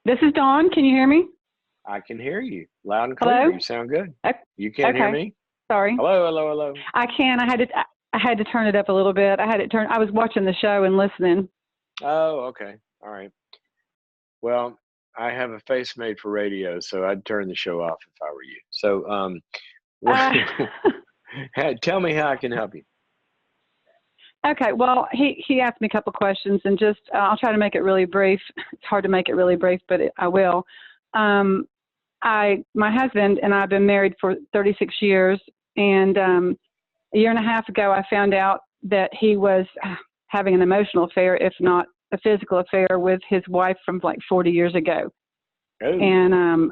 This is Dawn. Can you hear me? I can hear you loud and clear. Hello? You sound good. O- You can't hear Okay. me? Sorry. Hello, hello, hello. I can. I had to turn it up a little bit. I was watching the show and listening. Oh, okay. All right. Well, I have a face made for radio, so I'd turn the show off if I were you. So, what, Uh, tell me how I can help you. okay. Well, he asked me a couple questions, and just I'll try to make it really brief. It's hard to make it really brief, but I will. Um, my husband and I have been married for 36 years, and a year and a half ago, I found out that he was having an emotional affair, if not a physical affair, with his wife from like 40 years ago. Oh, And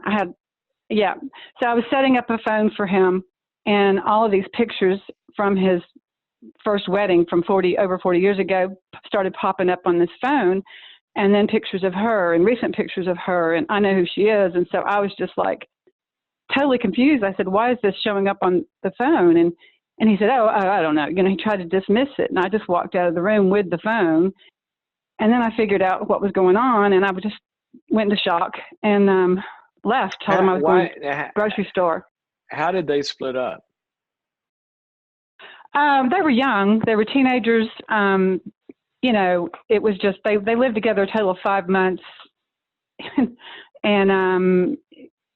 yeah. So I was setting up a phone for him, and all of these pictures from his first wedding from over 40 years ago started popping up on this phone, and then pictures of her and recent pictures of her, and I know who she is. And so I was just like totally confused. I said, "Why is this showing up on the phone?" And he said, "Oh, I don't know." He tried to dismiss it, and I just walked out of the room with the phone. And then I figured out what was going on, and I just went into shock and left, told him I was going to the grocery store. How did they split up? They were young. They were teenagers. It was just, they lived together a total of 5 months, and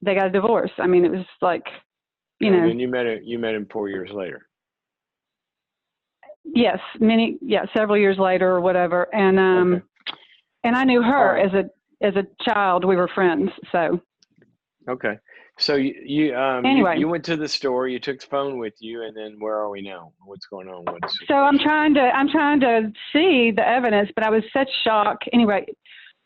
they got a divorce. I mean, it was like, And then you met him 4 years later. Yes, several years later or whatever. And Okay. and I knew her All right. as a child. We were friends. So Okay. So anyway, you went to the store, you took the phone with you, and then where are we now? What's going on? so I'm trying to see the evidence, but I was such shock. Anyway,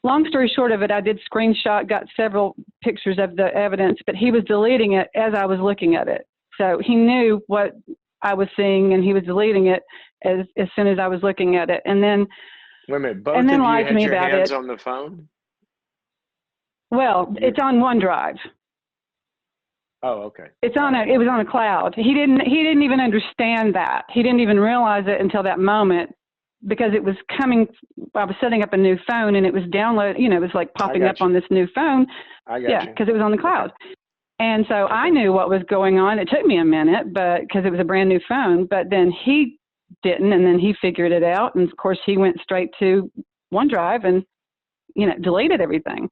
long story short of it, I did screenshot, got several pictures of the evidence, but he was deleting it as I was looking at it. So he knew what I was seeing, and he was deleting it as soon as I was looking at it. And then wait a minute, both and of then you lied to had me your about hands it. on the phone? It's on OneDrive. Oh, okay. It was on a cloud. He didn't even understand that. He didn't even realize it until that moment, because it was coming. I was setting up a new phone, and it was it was like popping up on this new phone. I got you. Because it was on the cloud. Okay. And so I knew what was going on. It took me a minute, but because it was a brand new phone, but then he didn't, and then he figured it out. And of course he went straight to OneDrive and, deleted everything.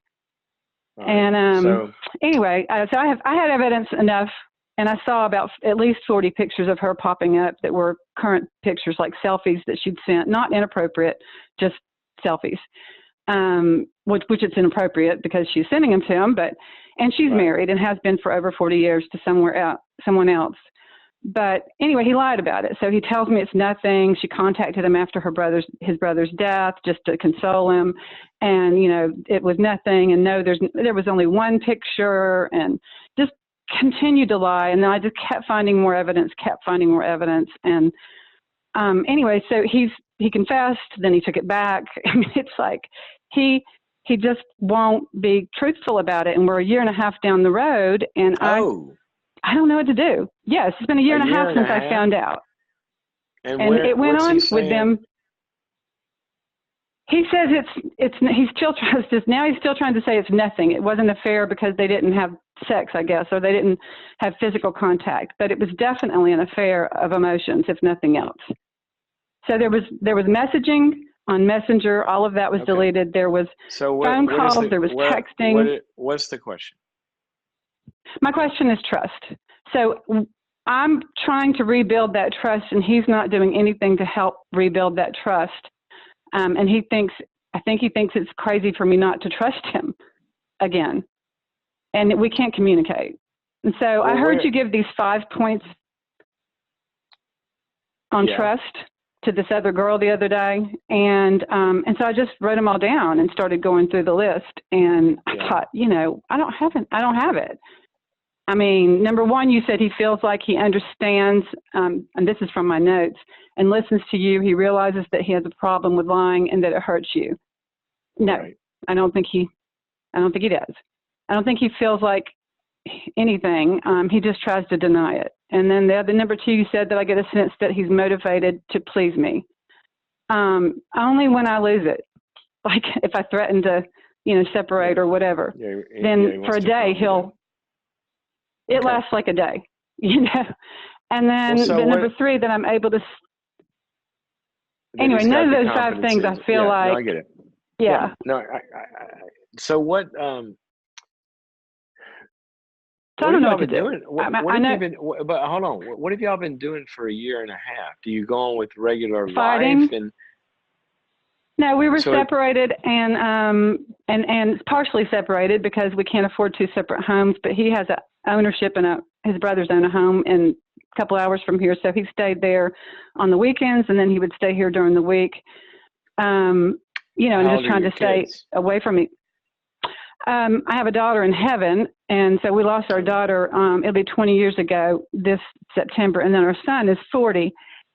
All right. And anyway, so I had evidence enough, and I saw about at least 40 pictures of her popping up that were current pictures, like selfies that she'd sent, not inappropriate, just selfies, which it's inappropriate because she's sending them to him, and she's Right. married and has been for over 40 years to someone else. But anyway, he lied about it. So he tells me it's nothing. She contacted him after his brother's death just to console him. And, it was nothing. And no, there was only one picture, and just continued to lie. And then I just kept finding more evidence. And anyway, so he confessed, then he took it back. I mean, it's like he just won't be truthful about it. And we're a year and a half down the road, and I don't know what to do. Yes, it's been a year and a half since I found out. And it went on with them. He says he's still trying to say it's nothing. It wasn't a affair because they didn't have sex, I guess, or they didn't have physical contact, but it was definitely an affair of emotions, if nothing else. So there was messaging on Messenger, all of that was deleted. There was phone calls, there was texting. What's the question? My question is trust. So I'm trying to rebuild that trust, and he's not doing anything to help rebuild that trust. And I think he thinks it's crazy for me not to trust him again. And we can't communicate. And so I heard you give these 5 points on trust to this other girl the other day. And so I just wrote them all down and started going through the list. And I thought, I don't have it. I mean, number one, you said he feels like he understands, and this is from my notes, and listens to you. He realizes that he has a problem with lying and that it hurts you. No, right. I don't think he does. I don't think he feels like anything. He just tries to deny it. And then the number two, you said that I get a sense that he's motivated to please me. Only when I lose it. Like if I threaten to separate or whatever. Yeah, Then he for wants a to day, calm you down. it Okay. lasts like a day, And then, Well, so but what? number three, that I'm able to, That anyway, he's none got of the those five things I competencies. feel Yeah. No, like, I get it. Yeah. yeah. No. So what? So I What don't have know y'all what to been do. doing? What I have know you been? But hold on. What have y'all been doing for a year and a half? Do you go on with regular life fighting. and? No, we were So separated and partially separated because we can't afford two separate homes. But he has a ownership and his brothers own a home in a couple hours from here, so he stayed there on the weekends, and then he would stay here during the week. And how just old are trying your to stay kids? away from me. I have a daughter in heaven, and so we lost our daughter. It'll be 20 years ago this September, and then our son is 40,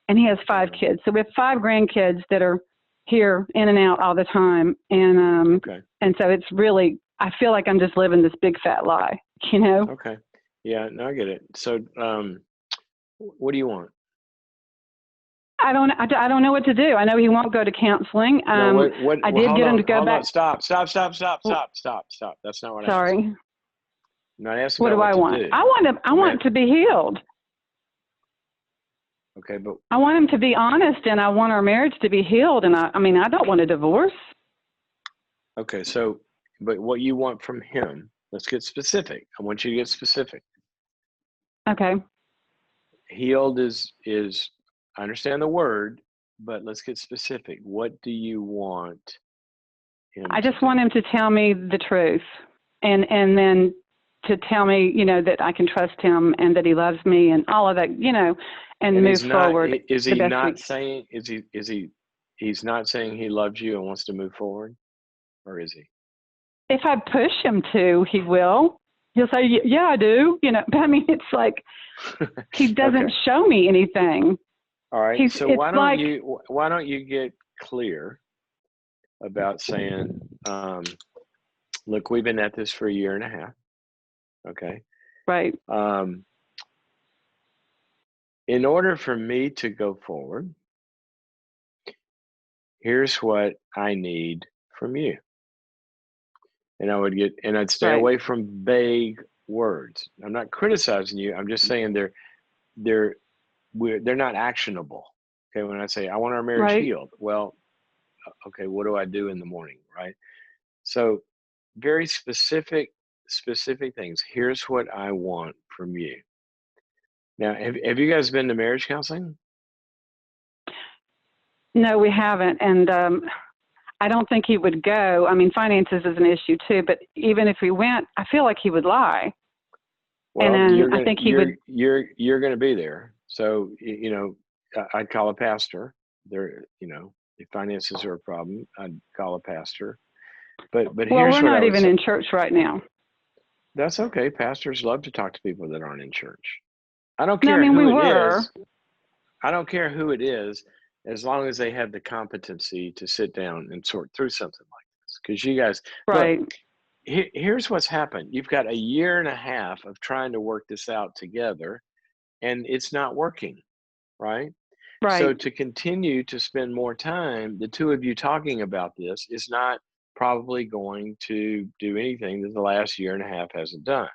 and he has 5 kids. So we have 5 grandkids that are here in and out all the time, and Okay. and so it's really, I feel like I'm just living this big fat lie, Okay. Yeah. No, I get it. So, what do you want? I don't know what to do. I know he won't go to counseling. No. What? I Well, did hold get him on. to go Hold on. back. Stop. That's not what I asked. Sorry. I'm not asking What about do I what to want? do. I want him to be healed. Okay, but I want him to be honest, and I want our marriage to be healed. And I mean, I don't want a divorce. okay. So, but what you want from him? Let's get specific. I want you to get specific. Okay. Healed is. I understand the word, but let's get specific. What do you want him? I just want him to tell me the truth, and then to tell me, that I can trust him and that he loves me and all of that, and move forward. Is he the best not we, saying? He's not saying he loves you and wants to move forward, or is he? If I push him to, he will. He'll say, "Yeah, I do." But I mean, it's like he doesn't Okay. show me anything. All right. It's So why like, don't you get clear about saying, look, we've been at this for a year and a half. Okay. right, In order for me to go forward, here's what I need from you. And I'd stay right, away from vague words. I'm not criticizing you. I'm just saying they're not actionable. Okay. When I say I want our marriage right. healed, well, okay, what do I do in the morning? Right. So very specific things. Here's what I want from you. Now, have you guys been to marriage counseling? No, we haven't, and I don't think he would go. I mean, finances is an issue too, but even if we went, I feel like he would lie. Well, And I think he would. you're gonna be there. So I'd call a pastor. If finances are a problem, I'd call a pastor. But Well, here's we're what I not would even say. in church right now. That's okay. Pastors love to talk to people that aren't in church. I don't No, I care mean, we who it were. is. I don't care who it is, as long as they have the competency to sit down and sort through something like this. Because you guys, look, Right, here's what's happened. You've got a year and a half of trying to work this out together, and it's not working, right? So right, to continue to spend more time, the two of you talking about this is not probably going to do anything that the last year and a half hasn't done.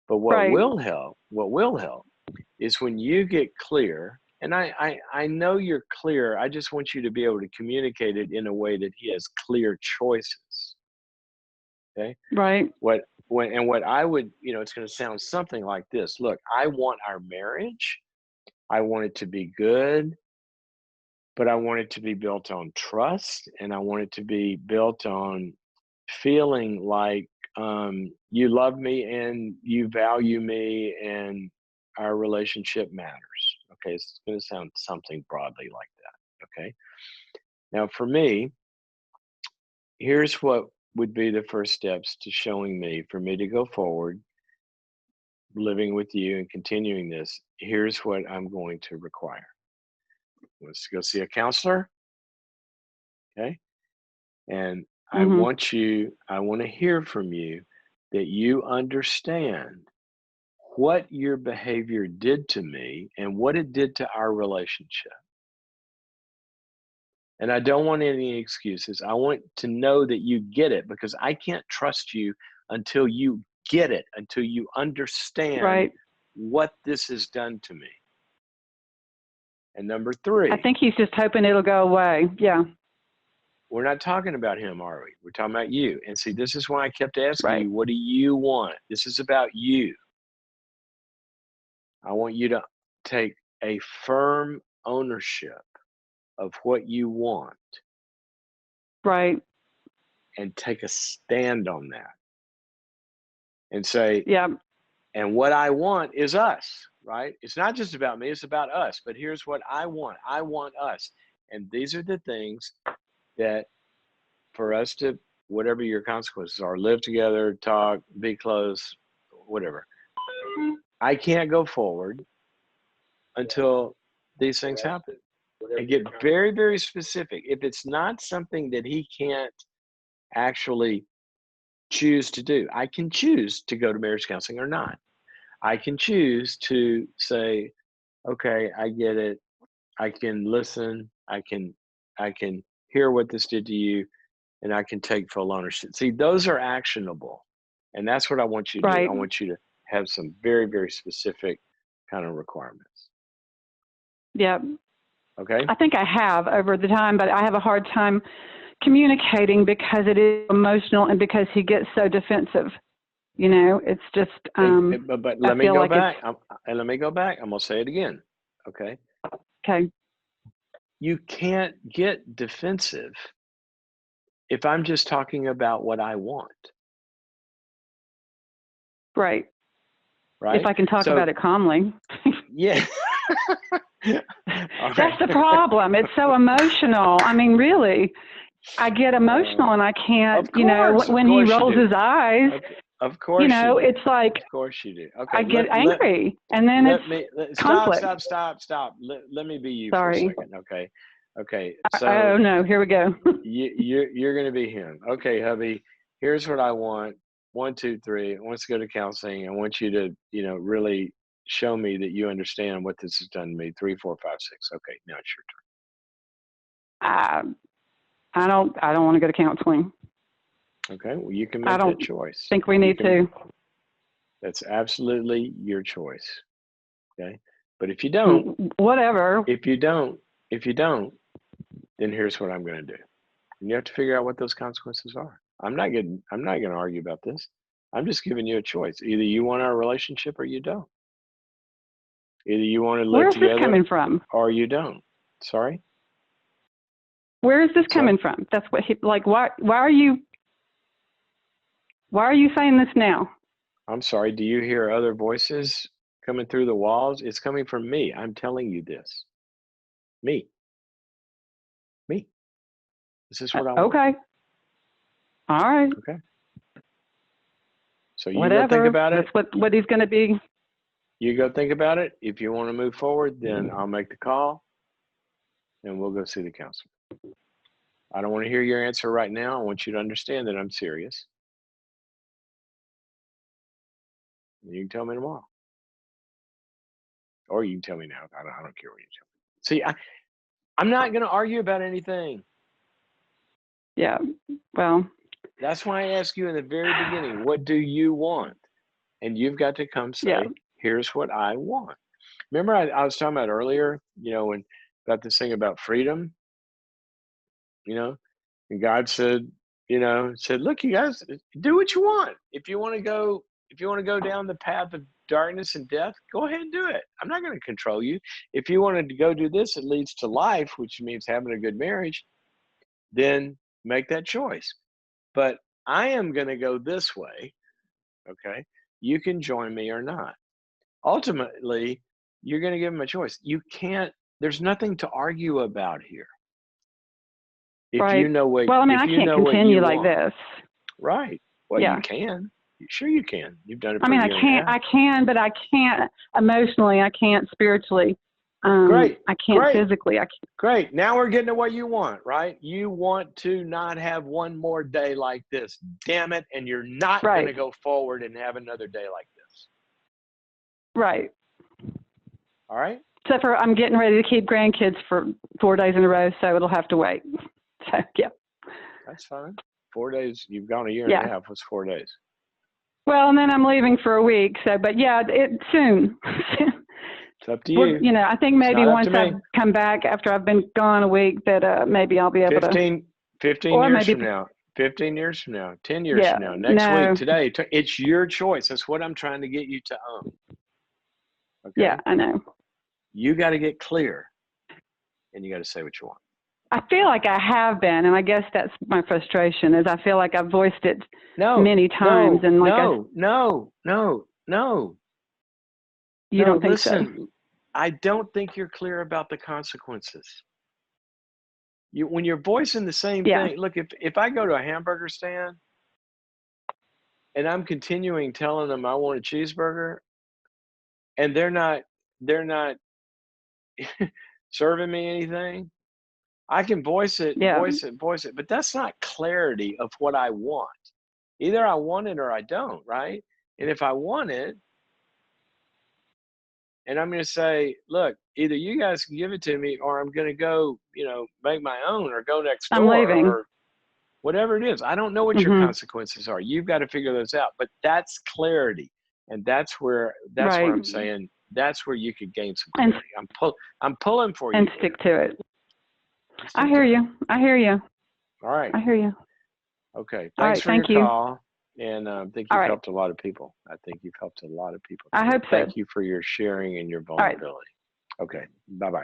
But right, what will help is when you get clear, and I know you're clear. I just want you to be able to communicate it in a way that he has clear choices. Okay. right, What I would, it's going to sound something like this. Look, I want our marriage. I want it to be good, but I want it to be built on trust, and I want it to be built on feeling like you love me and you value me and our relationship matters. Okay, it's going to sound something broadly like that. Okay. Now, for me, here's what would be the first steps to showing me for me to go forward, living with you and continuing this. Here's what I'm going to require. Let's go see a counselor. Okay. And I hmm want to hear from you that you understand what your behavior did to me and what it did to our relationship. And I don't want any excuses. I want to know that you get it, because I can't trust you until you get it, until you understand Right. what this has done to me. And number I three, think he's just hoping it'll go away. Yeah. we're not talking about him, are we? We're talking about you. And see, this is why I kept asking Right. you, what do you want? This is about you. I want you to take a firm ownership of what you want Right. and take a stand on that and say, Yeah. and what I want is us, right? It's not just about me, it's about us. But here's what I want: I want us. And these are the things that, for us to, whatever your consequences are, live together, talk, be close, whatever. I can't go forward until these things happen. And get very, very specific. If it's not something that he can't actually choose to do, I can choose to go to marriage counseling or not. I can choose to say, okay, I get it. I can listen. I can hear what this did to you, and I can take full ownership. See, those are actionable. And that's what I want you to do. Right. I want you to have some very, very specific kind of requirements. Yeah. Okay? I think I have over the time, but I have a hard time communicating because it is emotional and because he gets so defensive. You know, it's just, But I let me feel go like back. it's And let me go back. I'm going to say it again. Okay? okay. You can't get defensive if I'm just talking about what I want, Right. If right? I can talk So, about it calmly. yeah. All That's right. the problem. It's so emotional. I mean, really, I get emotional and I can't, Of course, when he you rolls do. his eyes, Of course you do. it's like Of course you do. I Okay, get angry and then it's stop, conflict. stop, stop, stop. Let me be you for a Sorry. second. Okay. Okay. Oh, So no, here we go. you're going to be him. Okay, hubby, here's what I want. 1, 2, 3. I want to go to counseling. I want you to, really show me that you understand what this has done to me. 3, 4, 5, 6. Okay, now it's your I, I don't want to go to counseling. turn. Okay. Well, you can I make that don't choice. think we You need can. to. That's absolutely your choice. Okay. But if you don't, Whatever. if you don't, then here's what I'm going to do. And you have to figure out what those consequences are. I'm not going to argue about this. I'm just giving you a choice. Either you want our relationship or you don't. Either you want to live Where is this together coming from? or you don't. Sorry? Where is this What's coming that? from? That's what why are you saying this now? I'm sorry. Do you hear other voices coming through the walls? It's coming from me. I'm telling you this. Me. Me. This is what I want. Okay. All right. Okay. So you go think Whatever. about That's it. what he's going to be. You go think about it. If you want to move forward, then I'll make the call and we'll go see the counselor. I don't want to hear your answer right now. I want you to understand that I'm serious. You can tell me tomorrow, or you can tell me now. I don't care what you tell me. See, I'm not going to argue about anything. Yeah. Well, That's why I asked you in the very beginning, what do you want? And you've got to come yeah. say, here's what I want. Remember, I was talking about earlier, when about this thing about freedom, and God said, look, you guys do what you want. If you want to go down the path of darkness and death, go ahead and do it. I'm not going to control you. If you wanted to go do this, it leads to life, which means having a good marriage, then make that choice. But I am going to go this way. Okay. You can join me or not. Ultimately, you're going to give them a choice. There's nothing to argue about here. If Right. you know what, Well, I mean, if I you can't know what you continue like want, this. right? Well, you Yeah. can. Sure, you can. You've done it I for mean, a year and a half. I can, but I can't emotionally. I can't spiritually. Great. I can't Great. physically. Great. Now we're getting to what you want, right? You want to not have one more day like this. Damn it. And you're not going to Right. go forward and have another day like this. Right. All right? Except for I'm getting ready to keep grandkids for 4 days in a row, so it'll have to wait. So, yeah. That's fine. 4 days. You've gone a year Yeah. and a half. What's 4 days? Well, and then I'm leaving for a week. So, but yeah, soon. It's up to you. You know, I think maybe not up once to I've me. come back after I've been gone a week, that maybe I'll be able 15 or years maybe, from now, 15 years from now, 10 years yeah, from now, next no, week, today, it's your choice. That's what I'm trying to get you to own. Okay. yeah, I know. You got to get clear, and you got to say what you want. I feel like I have been, and I guess that's my frustration, is I feel like I've voiced it No, many times, and like no. You don't think listen, so? I don't think you're clear about the consequences. When you're voicing the same Yeah. thing, look, if I go to a hamburger stand and I'm continuing telling them I want a cheeseburger, and they're not serving me anything, I can voice it, Yeah. but that's not clarity of what I want. Either I want it or I don't, right? And if I want it, and I'm going to say, look, either you guys can give it to me, or I'm going to go, make my own, or go next I'm door, leaving. or whatever it is. I don't know what your consequences are. You've got to figure those out. But that's clarity, and that's where Right. I'm saying that's where you could gain some clarity. I'm pulling for you and stick to it. Stick I hear you. I hear you. All right. I hear you. Okay. All Thanks right, for thank your you. call. And I think you've helped a lot of people. I think you've helped a lot of people. I hope so. Thank you for your sharing and your vulnerability. Okay. Bye-bye.